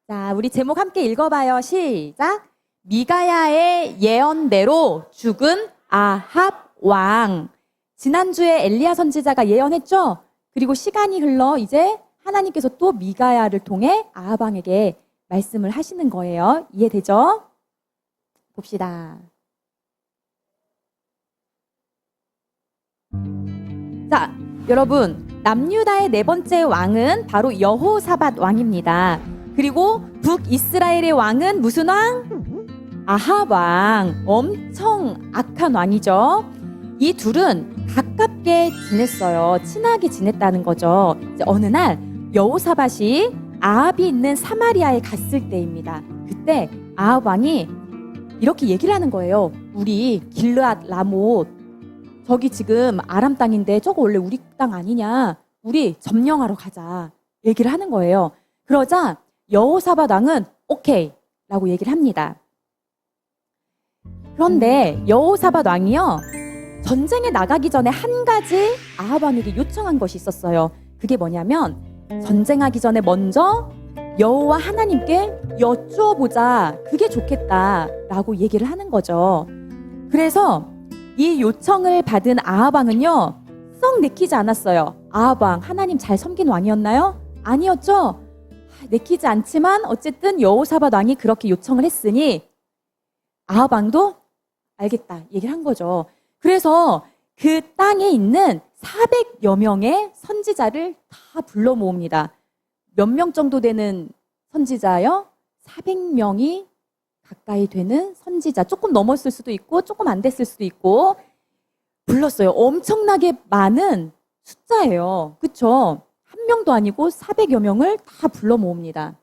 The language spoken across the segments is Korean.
자, 우리 제목 함께 읽어봐요. 시작. 미가야의 예언대로 죽은 아합 왕. 지난주에 엘리야 선지자가 예언했죠? 그리고 시간이 흘러 이제 하나님께서 또 미가야를 통해 아합 왕에게 말씀을 하시는 거예요. 이해되죠? 봅시다. 자, 여러분, 남유다의 네 번째 왕은 바로 여호사밧 왕입니다. 그리고 북이스라엘의 왕은 무슨 왕? 아합 왕. 엄청 악한 왕이죠. 이 둘은 가깝게 지냈어요. 친하게 지냈다는 거죠. 이제 어느 날 여호사밧이 아합이 있는 사마리아에 갔을 때입니다. 그때 아합 왕이 이렇게 얘기를 하는 거예요. 우리 길르앗 라못, 저기 지금 아람 땅인데 저거 원래 우리 땅 아니냐? 우리 점령하러 가자. 얘기를 하는 거예요. 그러자 여호사밧 왕은 오케이 라고 얘기를 합니다. 그런데 여호사밧 왕이요, 전쟁에 나가기 전에 한 가지 아합 왕에게 요청한 것이 있었어요. 그게 뭐냐면 전쟁하기 전에 먼저 여호와 하나님께 여쭈어보자. 그게 좋겠다 라고 얘기를 하는 거죠. 그래서 이 요청을 받은 아합 왕은요, 썩 내키지 않았어요. 아합 왕, 하나님 잘 섬긴 왕이었나요? 아니었죠? 내키지 않지만 어쨌든 여호사밧 왕이 그렇게 요청을 했으니 아합 왕도 알겠다 얘기를 한 거죠. 그래서 그 땅에 있는 400여 명의 선지자를 다 불러 모읍니다. 몇 명 정도 되는 선지자요? 400명이 가까이 되는 선지자. 조금 넘었을 수도 있고 조금 안 됐을 수도 있고 불렀어요. 엄청나게 많은 숫자예요. 그쵸? 한 명도 아니고 400여 명을 다 불러 모읍니다.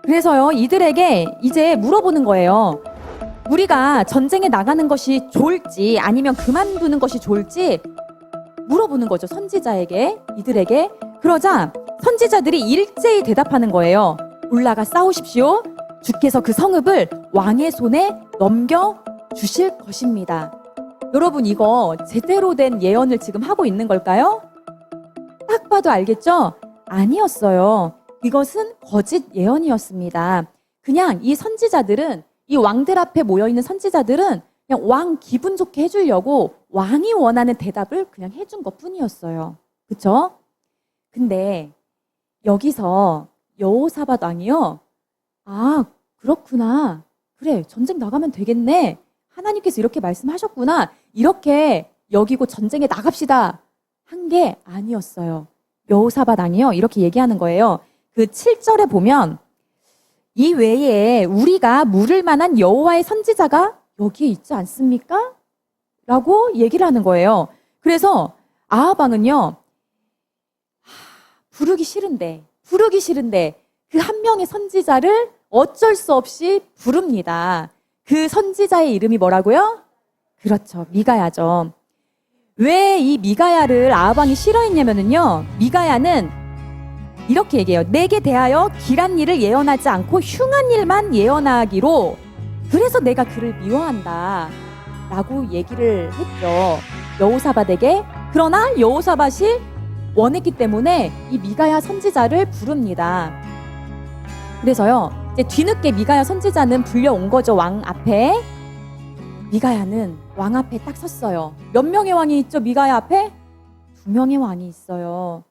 그래서요, 이들에게 이제 물어보는 거예요. 우리가 전쟁에 나가는 것이 좋을지 아니면 그만두는 것이 좋을지 물어보는 거죠. 선지자에게, 이들에게. 그러자 선지자들이 일제히 대답하는 거예요. 올라가 싸우십시오. 주께서 그 성읍을 왕의 손에 넘겨주실 것입니다. 여러분, 이거 제대로 된 예언을 지금 하고 있는 걸까요? 딱 봐도 알겠죠? 아니었어요. 이것은 거짓 예언이었습니다. 그냥 이 선지자들은, 이 왕들 앞에 모여있는 선지자들은 그냥 왕 기분 좋게 해주려고 왕이 원하는 대답을 그냥 해준 것 뿐이었어요. 그쵸? 근데 여기서 여호사밧 왕이요, 아, 그렇구나. 그래, 전쟁 나가면 되겠네. 하나님께서 이렇게 말씀하셨구나. 이렇게 여기고 전쟁에 나갑시다. 한 게 아니었어요. 여호사밧 왕이요, 이렇게 얘기하는 거예요. 그 7절에 보면 이 외에 우리가 물을 만한 여호와의 선지자가 여기에 있지 않습니까? 라고 얘기를 하는 거예요. 그래서 아합 왕은요, 부르기 싫은데 그 한 명의 선지자를 어쩔 수 없이 부릅니다. 그 선지자의 이름이 뭐라고요? 그렇죠, 미가야죠. 왜 이 미가야를 아합 왕이 싫어했냐면요, 미가야는 이렇게 얘기해요. 내게 대하여 길한 일을 예언하지 않고 흉한 일만 예언하기로, 그래서 내가 그를 미워한다 라고 얘기를 했죠, 여호사밧에게. 그러나 여호사밧이 원했기 때문에 이 미가야 선지자를 부릅니다. 그래서요, 이제 뒤늦게 미가야 선지자는 불려온 거죠, 왕 앞에. 미가야는 왕 앞에 딱 섰어요. 몇 명의 왕이 있죠, 미가야 앞에? 2명의 왕이 있어요.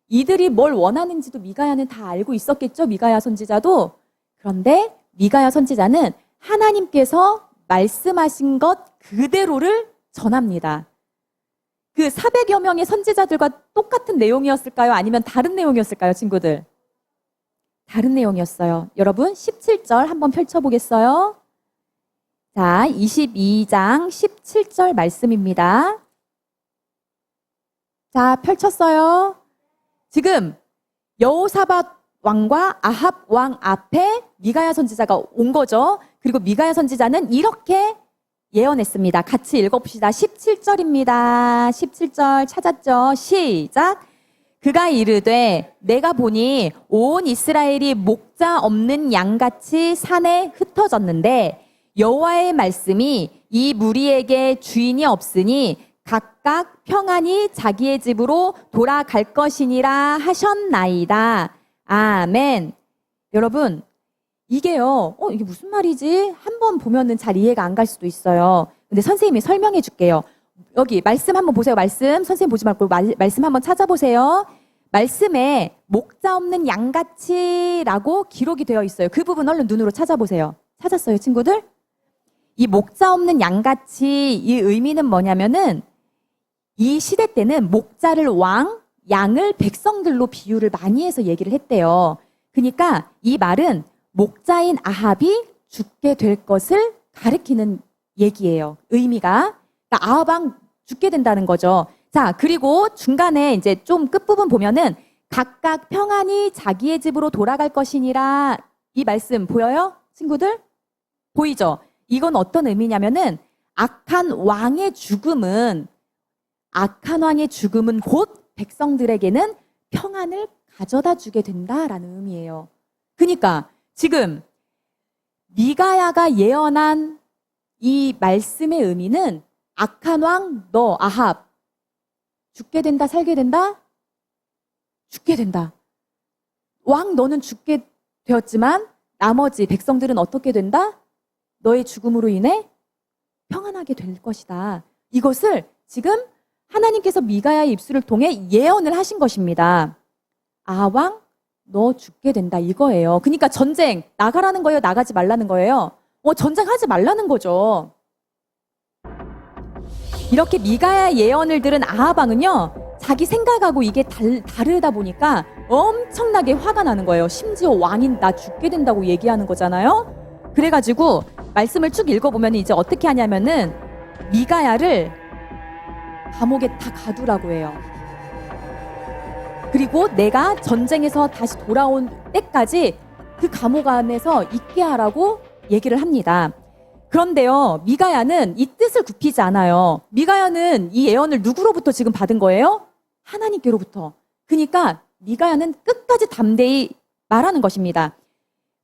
이들이 뭘 원하는지도 미가야는 다 알고 있었겠죠, 미가야 선지자도. 그런데 미가야 선지자는 하나님께서 말씀하신 것 그대로를 전합니다. 그 400여 명의 선지자들과 똑같은 내용이었을까요? 아니면 다른 내용이었을까요, 친구들? 다른 내용이었어요. 여러분, 17절 한번 펼쳐보겠어요? 자, 22장 17절 말씀입니다. 자, 펼쳤어요. 지금 여호사밧 왕과 아합 왕 앞에 미가야 선지자가 온 거죠. 그리고 미가야 선지자는 이렇게 예언했습니다. 같이 읽어봅시다. 17절입니다. 17절 찾았죠? 시작. 그가 이르되 내가 보니 온 이스라엘이 목자 없는 양같이 산에 흩어졌는데 여호와의 말씀이 이 무리에게 주인이 없으니 각각 평안히 자기의 집으로 돌아갈 것이니라 하셨나이다. 아멘. 여러분, 이게요, 이게 무슨 말이지? 한번 보면은 잘 이해가 안 갈 수도 있어요. 근데 선생님이 설명해 줄게요. 여기 말씀 한번 보세요. 말씀. 선생님 보지 말고 말씀 한번 찾아보세요. 말씀에 목자 없는 양같이라고 기록이 되어 있어요. 그 부분 얼른 눈으로 찾아보세요. 찾았어요, 친구들? 이 목자 없는 양같이 이 의미는 뭐냐면은 이 시대 때는 목자를 왕, 양을 백성들로 비유를 많이 해서 얘기를 했대요. 그러니까 이 말은 목자인 아합이 죽게 될 것을 가리키는 얘기예요. 의미가. 그러니까 아합 왕 죽게 된다는 거죠. 자, 그리고 중간에 이제 좀 끝부분 보면은 각각 평안히 자기의 집으로 돌아갈 것이니라. 이 말씀 보여요? 친구들? 보이죠? 이건 어떤 의미냐면은 악한 왕의 죽음은 곧 백성들에게는 평안을 가져다 주게 된다라는 의미예요. 그러니까 지금 미가야가 예언한 이 말씀의 의미는 악한 왕 너 아합 죽게 된다, 살게 된다? 죽게 된다. 왕 너는 죽게 되었지만 나머지 백성들은 어떻게 된다? 너의 죽음으로 인해 평안하게 될 것이다. 이것을 지금 하나님께서 미가야의 입술을 통해 예언을 하신 것입니다. 아왕 너 죽게 된다 이거예요. 그러니까 전쟁 나가라는 거예요? 나가지 말라는 거예요? 전쟁하지 말라는 거죠. 이렇게 미가야 예언을 들은 아합 왕은요, 자기 생각하고 이게 다르다 보니까 엄청나게 화가 나는 거예요. 심지어 왕인 나 죽게 된다고 얘기하는 거잖아요. 그래가지고 말씀을 쭉 읽어보면 이제 어떻게 하냐면은 미가야를 감옥에 다 가두라고 해요. 그리고 내가 전쟁에서 다시 돌아온 때까지 그 감옥 안에서 있게 하라고 얘기를 합니다. 그런데요, 미가야는 이 뜻을 굽히지 않아요. 미가야는 이 예언을 누구로부터 지금 받은 거예요? 하나님께로부터. 그러니까 미가야는 끝까지 담대히 말하는 것입니다.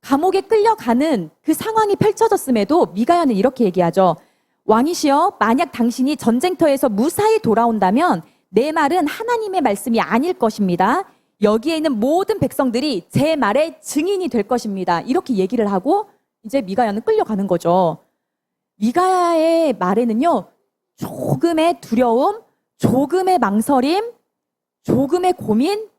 감옥에 끌려가는 그 상황이 펼쳐졌음에도 미가야는 이렇게 얘기하죠. 왕이시여, 만약 당신이 전쟁터에서 무사히 돌아온다면 내 말은 하나님의 말씀이 아닐 것입니다. 여기에 있는 모든 백성들이 제 말의 증인이 될 것입니다. 이렇게 얘기를 하고 이제 미가야는 끌려가는 거죠. 미가야의 말에는요, 조금의 두려움, 조금의 망설임, 조금의 고민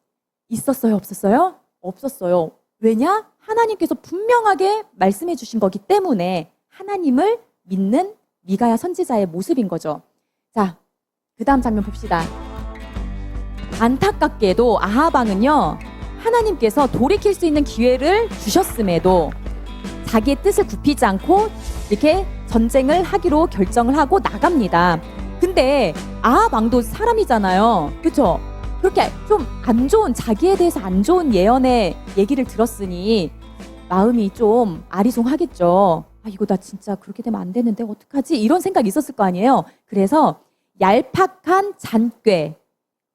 있었어요? 없었어요? 없었어요. 왜냐? 하나님께서 분명하게 말씀해 주신 거기 때문에 하나님을 믿는 미가야 선지자의 모습인 거죠. 자, 그 다음 장면 봅시다. 안타깝게도 아합 왕은요, 하나님께서 돌이킬 수 있는 기회를 주셨음에도 자기의 뜻을 굽히지 않고 이렇게 전쟁을 하기로 결정을 하고 나갑니다. 근데 아합 왕도 사람이잖아요. 그렇죠? 그렇게 좀 안 좋은, 자기에 대해서 안 좋은 예언의 얘기를 들었으니 마음이 좀 아리송하겠죠. 이거 나 진짜 그렇게 되면 안 되는데 어떡하지? 이런 생각이 있었을 거 아니에요. 그래서 얄팍한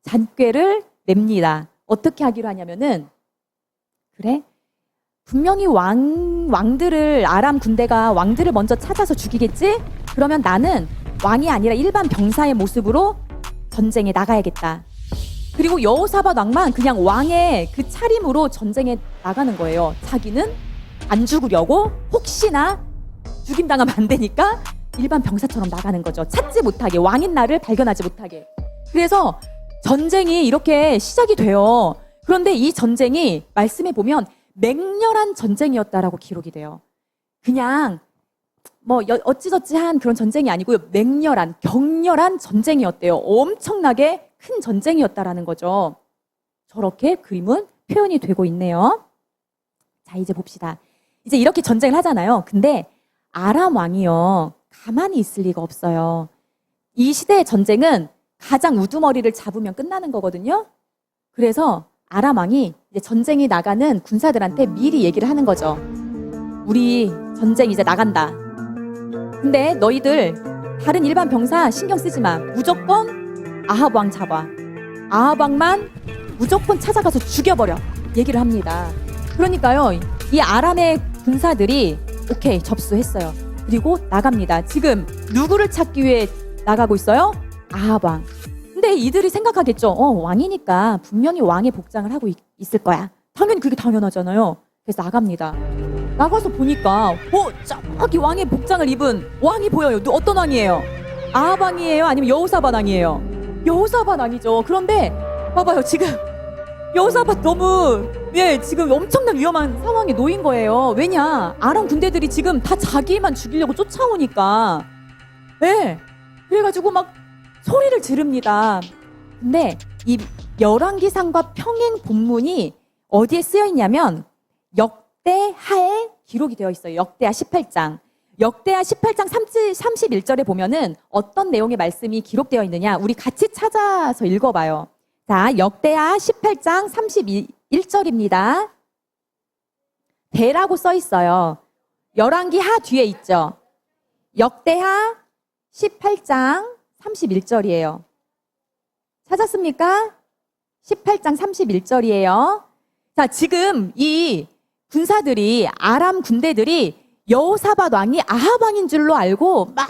잔꾀를 냅니다. 어떻게 하기로 하냐면은, 그래? 분명히 왕들을, 아람 군대가 왕들을 먼저 찾아서 죽이겠지? 그러면 나는 왕이 아니라 일반 병사의 모습으로 전쟁에 나가야겠다. 그리고 여호사밧 왕만 그냥 왕의 그 차림으로 전쟁에 나가는 거예요. 자기는 안 죽으려고, 혹시나 죽임당하면 안 되니까 일반 병사처럼 나가는 거죠. 찾지 못하게, 왕인 나를 발견하지 못하게. 그래서 전쟁이 이렇게 시작이 돼요. 그런데 이 전쟁이 말씀해 보면 맹렬한 전쟁이었다라고 기록이 돼요. 그냥 어찌저찌한 그런 전쟁이 아니고요. 맹렬한, 격렬한 전쟁이었대요. 엄청나게 큰 전쟁이었다라는 거죠. 저렇게 그림은 표현이 되고 있네요. 자, 이제 봅시다. 이제 이렇게 전쟁을 하잖아요. 근데 아람 왕이요, 가만히 있을 리가 없어요. 이 시대의 전쟁은 가장 우두머리를 잡으면 끝나는 거거든요. 그래서 아람 왕이 이제 전쟁이 나가는 군사들한테 미리 얘기를 하는 거죠. 우리 전쟁 이제 나간다. 근데 너희들 다른 일반 병사 신경 쓰지 마. 무조건 아합 왕 잡아. 아합 왕만 무조건 찾아가서 죽여버려. 얘기를 합니다. 그러니까요, 이 아람의 군사들이 오케이, 접수했어요. 그리고 나갑니다. 지금 누구를 찾기 위해 나가고 있어요? 아합 왕. 근데 이들이 생각하겠죠. 왕이니까 분명히 왕의 복장을 하고 있을 거야. 당연히 그게 당연하잖아요. 그래서 나갑니다. 나가서 보니까 저기 왕의 복장을 입은 왕이 보여요. 어떤 왕이에요? 아합 왕이에요? 아니면 여호사밧 왕이에요? 여호사밧 왕이죠. 그런데 봐봐요. 지금 여호사밧 너무 지금 엄청난 위험한 상황에 놓인 거예요. 왜냐? 아람 군대들이 지금 다 자기만 죽이려고 쫓아오니까. 그래가지고 막 소리를 지릅니다. 근데 이 열왕기상과 평행 본문이 어디에 쓰여 있냐면 역대하에 기록이 되어 있어요. 역대하 18장. 역대하 18장 31절에 보면은 어떤 내용의 말씀이 기록되어 있느냐? 우리 같이 찾아서 읽어봐요. 자, 역대하 18장 31절입니다. 대라고 써 있어요. 열왕기하 뒤에 있죠. 역대하 18장 31절이에요. 찾았습니까? 18장 31절이에요. 자, 지금 이 군사들이, 아람 군대들이 여호사밧 왕이 아합 왕인 줄로 알고 막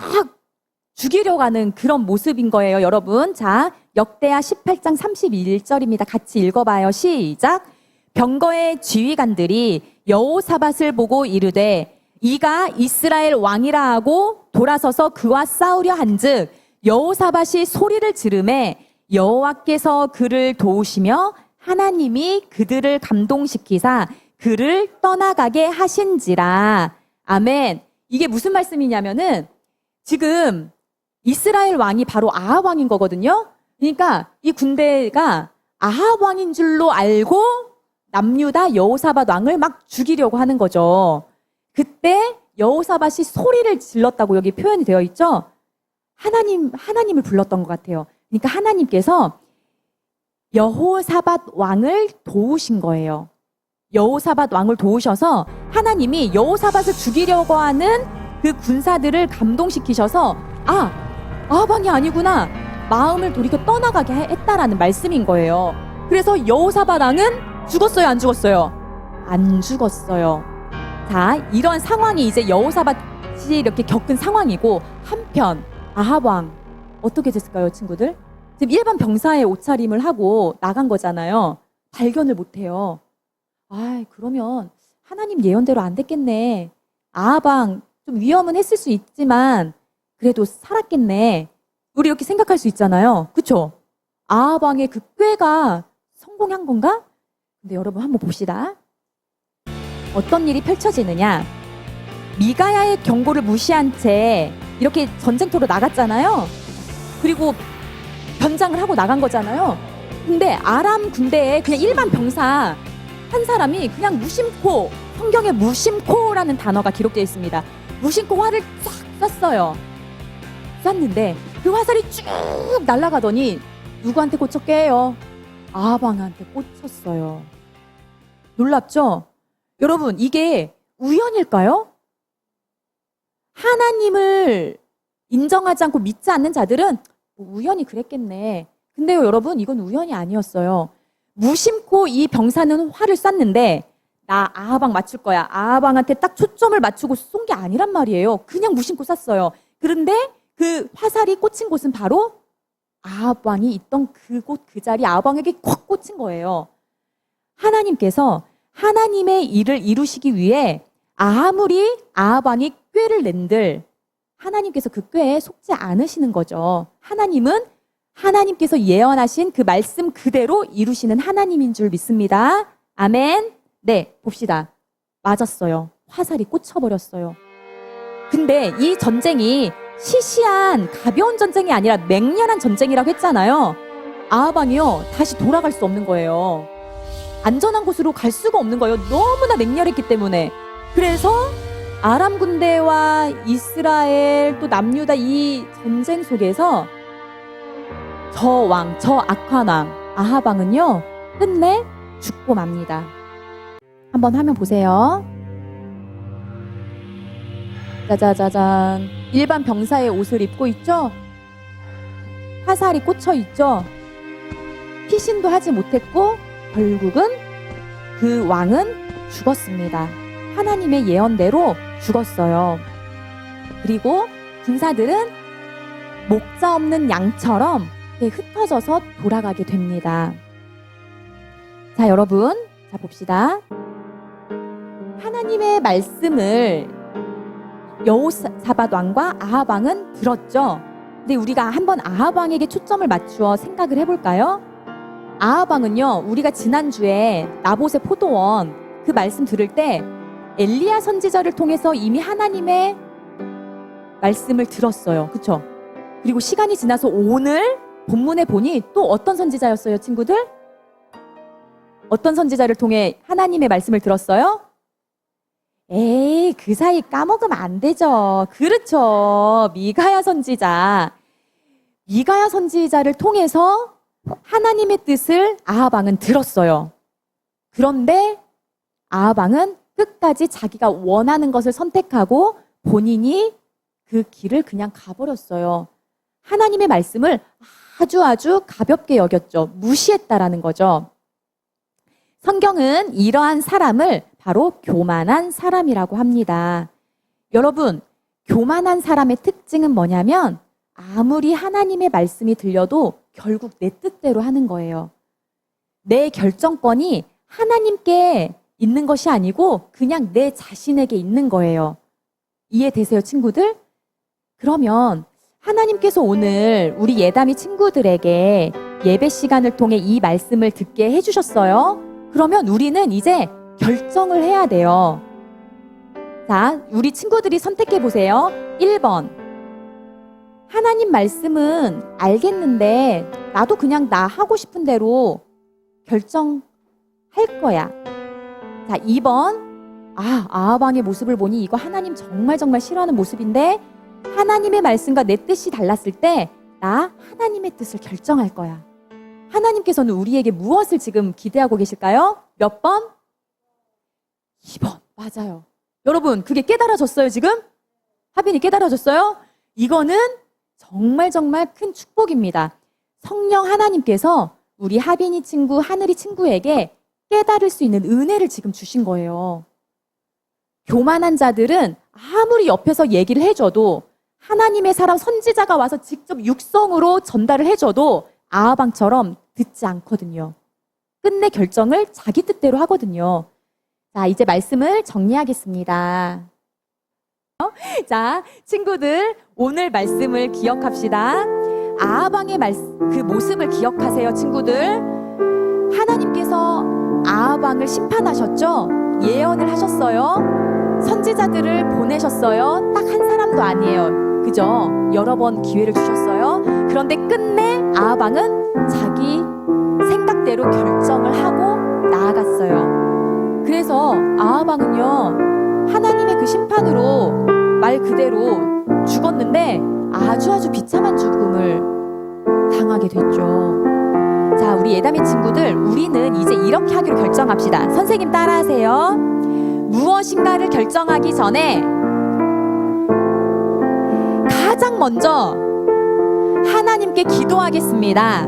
죽이려고 하는 그런 모습인 거예요, 여러분. 자, 역대하 18장 31절입니다. 같이 읽어봐요. 시작. 병거의 지휘관들이 여호사밧을 보고 이르되 이가 이스라엘 왕이라 하고 돌아서서 그와 싸우려 한즉 여호사밧이 소리를 지르매 여호와께서 그를 도우시며 하나님이 그들을 감동시키사 그를 떠나가게 하신지라. 아멘. 이게 무슨 말씀이냐면은 지금 이스라엘 왕이 바로 아합 왕인 거거든요. 그러니까 이 군대가 아합 왕인 줄로 알고 남유다 여호사밧 왕을 막 죽이려고 하는 거죠. 그때 여호사밧이 소리를 질렀다고 여기 표현이 되어 있죠. 하나님을 불렀던 것 같아요. 그러니까 하나님께서 여호사밧 왕을 도우신 거예요. 여호사밧 왕을 도우셔서 하나님이 여호사밧을 죽이려고 하는 그 군사들을 감동시키셔서 아합 왕이 아니구나, 마음을 돌이켜 떠나가게 했다라는 말씀인 거예요. 그래서 여호사밧 왕은 죽었어요, 안 죽었어요? 안 죽었어요. 자, 이런 상황이 이제 여호사밧이 이렇게 겪은 상황이고, 한편 아합 왕 어떻게 됐을까요, 친구들? 지금 일반 병사의 옷차림을 하고 나간 거잖아요. 발견을 못해요. 그러면 하나님 예언대로 안 됐겠네. 아합 왕 좀 위험은 했을 수 있지만 그래도 살았겠네. 우리 이렇게 생각할 수 있잖아요. 그쵸? 아합 왕의 그 꾀가 성공한 건가? 근데 여러분 한번 봅시다. 어떤 일이 펼쳐지느냐? 미가야의 경고를 무시한 채 이렇게 전쟁터로 나갔잖아요. 그리고 변장을 하고 나간 거잖아요. 근데 아람 군대에 그냥 일반 병사 한 사람이 그냥 무심코, 성경에 무심코라는 단어가 기록되어 있습니다. 무심코 활을 쫙 쐈어요. 쐈는데 그 화살이 쭉 날아가더니 누구한테 꽂혔게요? 아합 왕한테 꽂혔어요. 놀랍죠? 여러분, 이게 우연일까요? 하나님을 인정하지 않고 믿지 않는 자들은 우연히 그랬겠네. 근데요, 여러분, 이건 우연이 아니었어요. 무심코 이 병사는 활을 쐈는데 나 아합 왕 맞출 거야. 아합 왕한테 딱 초점을 맞추고 쏜 게 아니란 말이에요. 그냥 무심코 쐈어요. 그런데 그 화살이 꽂힌 곳은 바로 아합 왕이 있던 그곳, 그 자리, 아합 왕에게 콱 꽂힌 거예요. 하나님께서 하나님의 일을 이루시기 위해 아무리 아합 왕이 꾀를 낸들 하나님께서 그 꾀에 속지 않으시는 거죠. 하나님은 하나님께서 예언하신 그 말씀 그대로 이루시는 하나님인 줄 믿습니다. 아멘. 네, 봅시다. 맞았어요. 화살이 꽂혀버렸어요. 근데 이 전쟁이 시시한 가벼운 전쟁이 아니라 맹렬한 전쟁이라고 했잖아요. 아합 왕이요, 다시 돌아갈 수 없는 거예요. 안전한 곳으로 갈 수가 없는 거예요. 너무나 맹렬했기 때문에. 그래서 아람 군대와 이스라엘 또 남유다 이 전쟁 속에서 저 왕, 저 악한 왕 아합 왕은요 끝내 죽고 맙니다. 한번 화면 보세요. 짜자자잔, 일반 병사의 옷을 입고 있죠? 화살이 꽂혀 있죠? 피신도 하지 못했고 결국은 그 왕은 죽었습니다. 하나님의 예언대로 죽었어요. 그리고 군사들은 목자 없는 양처럼 흩어져서 돌아가게 됩니다. 자, 여러분, 자, 봅시다. 하나님의 말씀을 여호사밧 왕과 아합 왕은 들었죠. 근데 우리가 한번 아합 왕에게 초점을 맞추어 생각을 해볼까요? 아합 왕은요, 우리가 지난주에 나봇의 포도원 그 말씀 들을 때 엘리야 선지자를 통해서 이미 하나님의 말씀을 들었어요. 그쵸? 그리고 시간이 지나서 오늘 본문에 보니 또 어떤 선지자였어요, 친구들? 어떤 선지자를 통해 하나님의 말씀을 들었어요? 에이, 그 사이 까먹으면 안 되죠. 그렇죠. 미가야 선지자. 미가야 선지자를 통해서 하나님의 뜻을 아합 왕은 들었어요. 그런데 아합 왕은 끝까지 자기가 원하는 것을 선택하고 본인이 그 길을 그냥 가버렸어요. 하나님의 말씀을 아주 가볍게 여겼죠. 무시했다라는 거죠. 성경은 이러한 사람을 바로 교만한 사람이라고 합니다. 여러분, 교만한 사람의 특징은 뭐냐면 아무리 하나님의 말씀이 들려도 결국 내 뜻대로 하는 거예요. 내 결정권이 하나님께 있는 것이 아니고 그냥 내 자신에게 있는 거예요. 이해되세요, 친구들? 그러면 하나님께서 오늘 우리 예담이 친구들에게 예배 시간을 통해 이 말씀을 듣게 해주셨어요. 그러면 우리는 이제 결정을 해야 돼요. 자, 우리 친구들이 선택해 보세요. 1번. 하나님 말씀은 알겠는데 나도 그냥 나 하고 싶은 대로 결정할 거야. 자, 2번. 아합 왕의 모습을 보니 이거 하나님 정말 싫어하는 모습인데 하나님의 말씀과 내 뜻이 달랐을 때 나 하나님의 뜻을 결정할 거야. 하나님께서는 우리에게 무엇을 지금 기대하고 계실까요? 몇 번? 2번. 맞아요. 여러분, 그게 깨달아졌어요, 지금? 하빈이 깨달아졌어요? 이거는 정말 큰 축복입니다. 성령 하나님께서 우리 하빈이 친구, 하늘이 친구에게 깨달을 수 있는 은혜를 지금 주신 거예요. 교만한 자들은 아무리 옆에서 얘기를 해줘도 하나님의 사람 선지자가 와서 직접 육성으로 전달을 해줘도 아합 왕처럼 듣지 않거든요. 끝내 결정을 자기 뜻대로 하거든요. 자, 이제 말씀을 정리하겠습니다. 자, 친구들, 오늘 말씀을 기억합시다. 아합 왕의 그 모습을 기억하세요, 친구들. 하나님께서 아합 왕을 심판하셨죠? 예언을 하셨어요. 선지자들을 보내셨어요. 딱 한 사람도 아니에요. 그죠? 여러 번 기회를 주셨어요. 그런데 끝내 아합 왕은 자기 생각대로 결정을 하고 나아갔어요. 그래서 아합 왕은요, 하나님의 그 심판으로 말 그대로 죽었는데 아주 비참한 죽음을 당하게 됐죠. 자, 우리 예담이 친구들, 우리는 이제 이렇게 하기로 결정합시다. 선생님 따라하세요. 무엇인가를 결정하기 전에 가장 먼저 하나님께 기도하겠습니다.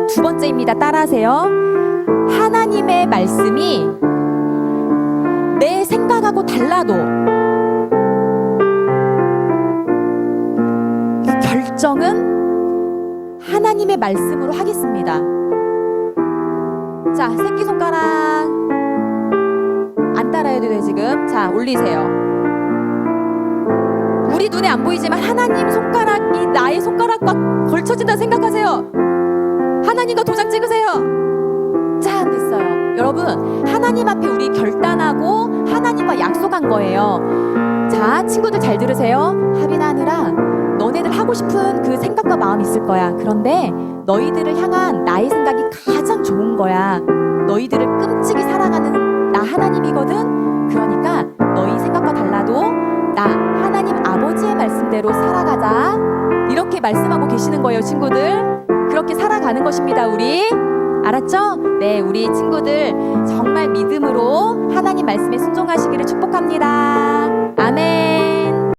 두 번째입니다. 따라하세요. 하나님의 말씀이 내 생각하고 달라도 결정은 하나님의 말씀으로 하겠습니다. 자, 새끼손가락 안 따라해도 돼 지금. 자, 올리세요. 우리 눈에 안 보이지만 하나님 손가락이 나의 손가락과 걸쳐진다 생각하세요. 하나님도 도장 찍으세요. 자, 됐어요. 여러분, 하나님 앞에 우리 결단하고 하나님과 약속한 거예요. 자, 친구들 잘 들으세요. 하빈아, 하늘아, 너네들 하고 싶은 그 생각과 마음이 있을 거야. 그런데 너희들을 향한 나의 생각이 가장 좋은 거야. 너희들을 끔찍이 사랑하는 나 하나님이거든. 그러니까 너희 생각과 달라도 나 하나님 아버지의 말씀대로 살아가자. 이렇게 말씀하고 계시는 거예요, 친구들. 그렇게 살아가는 것입니다, 우리. 알았죠? 네, 우리 친구들 정말 믿음으로 하나님 말씀에 순종하시기를 축복합니다. 아멘.